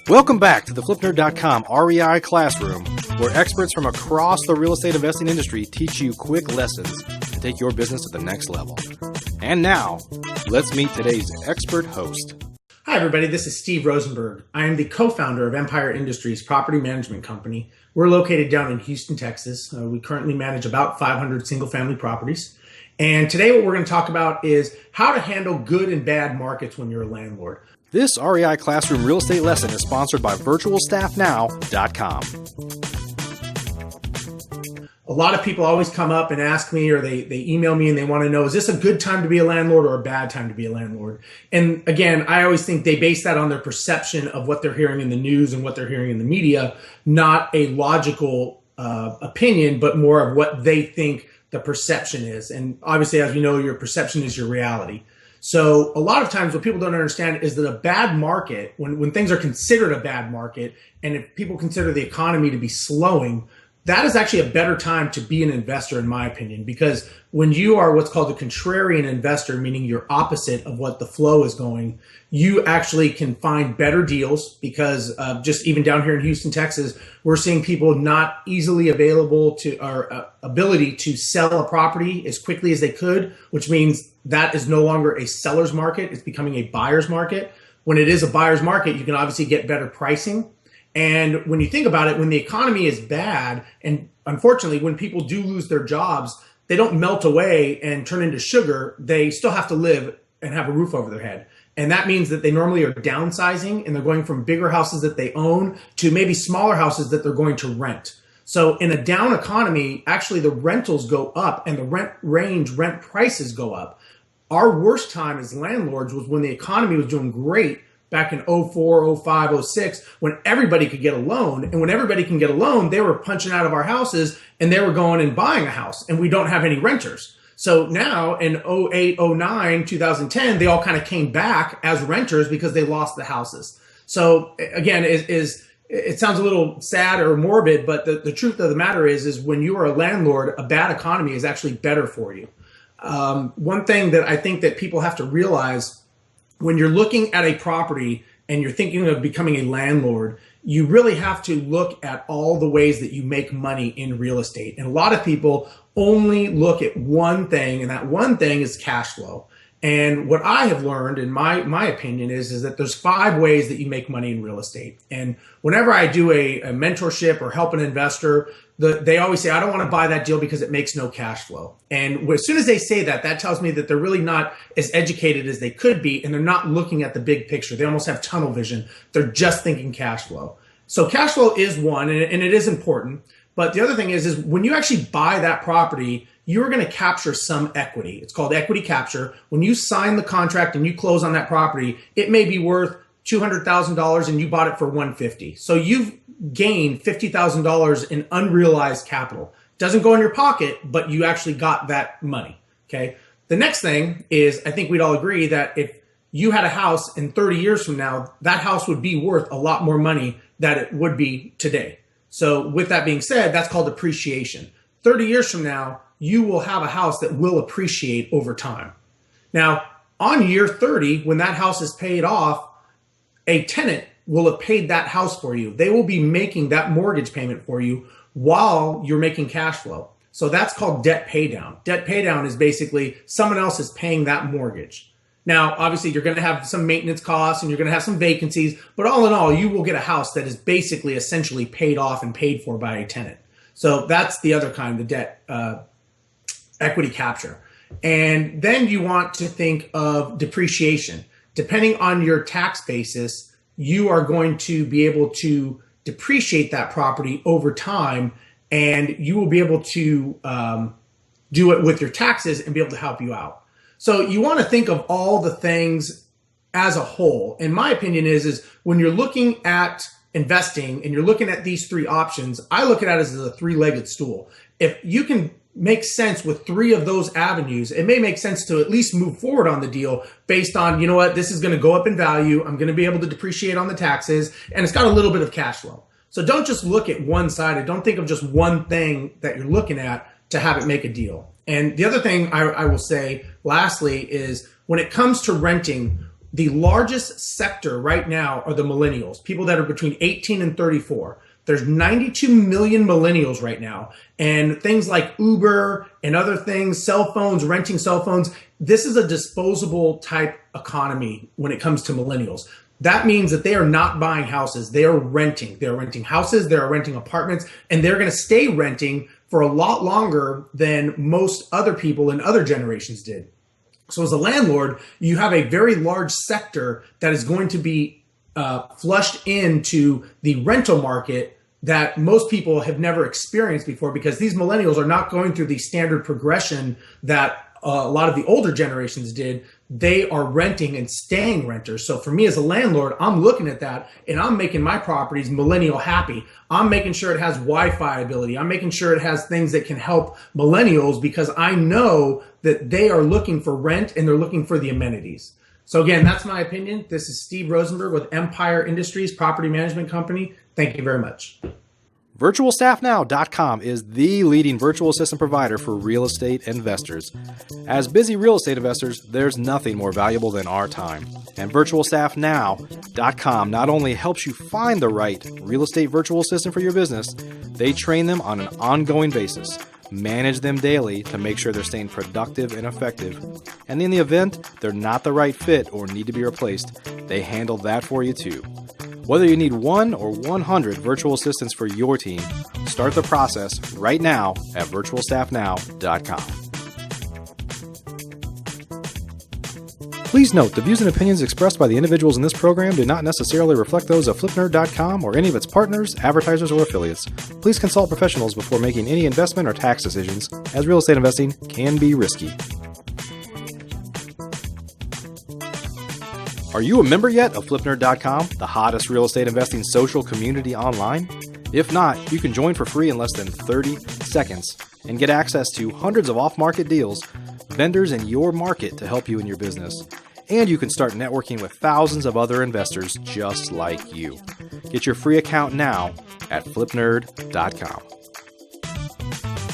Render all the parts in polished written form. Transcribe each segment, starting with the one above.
Welcome back to the FlipNerd.com REI Classroom, where experts from across the real estate investing industry teach you quick lessons to take your business to the next level. And now, let's meet today's expert host. Hi, everybody. This is Steve Rozenberg. I am the co-founder of Empire Industries Property Management Company. We're located down in Houston, Texas. We currently manage about 500 single-family properties. And today what we're going to talk about is how to handle good and bad markets when you're a landlord. This REI Classroom real estate lesson is sponsored by virtualstaffnow.com. A lot of people always come up and ask me, or they email me and they want to know, is this a good time to be a landlord or a bad time to be a landlord? And again, I always think they base that on their perception of what they're hearing in the news and what they're hearing in the media, not a logical opinion, but more of what they think the perception is. And obviously, as you know, your perception is your reality. So a lot of times what people don't understand is that a bad market, when things are considered a bad market, and if people consider the economy to be slowing, that is actually a better time to be an investor, in my opinion, because when you are what's called a contrarian investor, meaning you're opposite of what the flow is going, you actually can find better deals because just even down here in Houston, Texas, we're seeing people not easily available to or ability to sell a property as quickly as they could, which means that is no longer a seller's market. It's becoming a buyer's market. When it is a buyer's market, you can obviously get better pricing. And when you think about it, when the economy is bad, and unfortunately, when people do lose their jobs, they don't melt away and turn into sugar. They still have to live and have a roof over their head. And that means that they normally are downsizing and they're going from bigger houses that they own to maybe smaller houses that they're going to rent. So in a down economy, actually the rentals go up and the rent prices go up. Our worst time as landlords was when the economy was doing great back in 04, 05, 06, when everybody could get a loan. And when everybody can get a loan, they were punching out of our houses and they were going and buying a house, and we don't have any renters. So now in 08, 09, 2010, they all kind of came back as renters because they lost the houses. So again, it sounds a little sad or morbid, but the truth of the matter is when you are a landlord, a bad economy is actually better for you. One thing that I think that people have to realize when you're looking at a property and you're thinking of becoming a landlord, you really have to look at all the ways that you make money in real estate. And a lot of people only look at one thing, and that one thing is cash flow. And what I have learned, in my opinion, is that there's 5 ways that you make money in real estate. And whenever I do a mentorship or help an investor, they always say, I don't want to buy that deal because it makes no cash flow. And as soon as they say that, that tells me that they're really not as educated as they could be, and they're not looking at the big picture. They almost have tunnel vision. They're just thinking cash flow. So cash flow is one, and it is important. But the other thing is when you actually buy that property, you're going to capture some equity. It's called equity capture. When you sign the contract and you close on that property, it may be worth $200,000 and you bought it for $150,000. So you've gained $50,000 in unrealized capital. Doesn't go in your pocket, but you actually got that money. Okay. The next thing is, I think we'd all agree that if you had a house in 30 years from now, that house would be worth a lot more money than it would be today. So with that being said, that's called appreciation. 30 years from now, you will have a house that will appreciate over time. Now, on year 30, when that house is paid off, a tenant will have paid that house for you. They will be making that mortgage payment for you while you're making cash flow. So that's called debt pay down. Debt pay down is basically someone else is paying that mortgage. Now, obviously, you're going to have some maintenance costs and you're going to have some vacancies, but all in all, you will get a house that is basically essentially paid off and paid for by a tenant. So that's the other kind, the debt equity capture. And then you want to think of depreciation. Depending on your tax basis, you are going to be able to depreciate that property over time, and you will be able to do it with your taxes and be able to help you out. So you want to think of all the things as a whole. And my opinion is when you're looking at investing and you're looking at these 3 options, I look at it as a 3-legged stool. If you can make sense with 3 of those avenues, it may make sense to at least move forward on the deal based on, you know what, this is going to go up in value. I'm going to be able to depreciate on the taxes, and it's got a little bit of cash flow. So don't just look at one side. Don't think of just one thing that you're looking at to have it make a deal. And the other thing I will say lastly is when it comes to renting, the largest sector right now are the millennials, people that are between 18 and 34. There's 92 million millennials right now. And things like Uber and other things, cell phones, renting cell phones, this is a disposable type economy when it comes to millennials. That means that they are not buying houses. They are renting. They're renting houses. They're renting apartments. And they're going to stay renting for a lot longer than most other people in other generations did. So as a landlord, you have a very large sector that is going to be flushed into the rental market that most people have never experienced before, because these millennials are not going through the standard progression that a lot of the older generations did. They are renting and staying renters. So for me as a landlord, I'm looking at that and I'm making my properties millennial happy. I'm making sure it has Wi-Fi ability. I'm making sure it has things that can help millennials, because I know that they are looking for rent and they're looking for the amenities. So again, that's my opinion. This is Steve Rozenberg with Empire Industries Property Management Company. Thank you very much. VirtualStaffNow.com is the leading virtual assistant provider for real estate investors. As busy real estate investors, there's nothing more valuable than our time. And VirtualStaffNow.com not only helps you find the right real estate virtual assistant for your business, they train them on an ongoing basis, manage them daily to make sure they're staying productive and effective. And in the event they're not the right fit or need to be replaced, they handle that for you too. Whether you need 1 or 100 virtual assistants for your team, start the process right now at VirtualStaffNow.com. Please note, the views and opinions expressed by the individuals in this program do not necessarily reflect those of FlipNerd.com or any of its partners, advertisers, or affiliates. Please consult professionals before making any investment or tax decisions, as real estate investing can be risky. Are you a member yet of FlipNerd.com, the hottest real estate investing social community online? If not, you can join for free in less than 30 seconds and get access to hundreds of off-market deals, vendors in your market to help you in your business. And you can start networking with thousands of other investors just like you. Get your free account now at FlipNerd.com.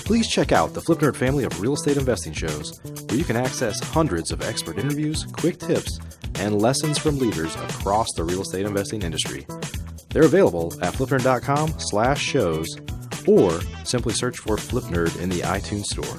Please check out the FlipNerd family of real estate investing shows, where you can access hundreds of expert interviews, quick tips, and lessons from leaders across the real estate investing industry. They're available at FlipNerd.com/shows, or simply search for FlipNerd in the iTunes Store.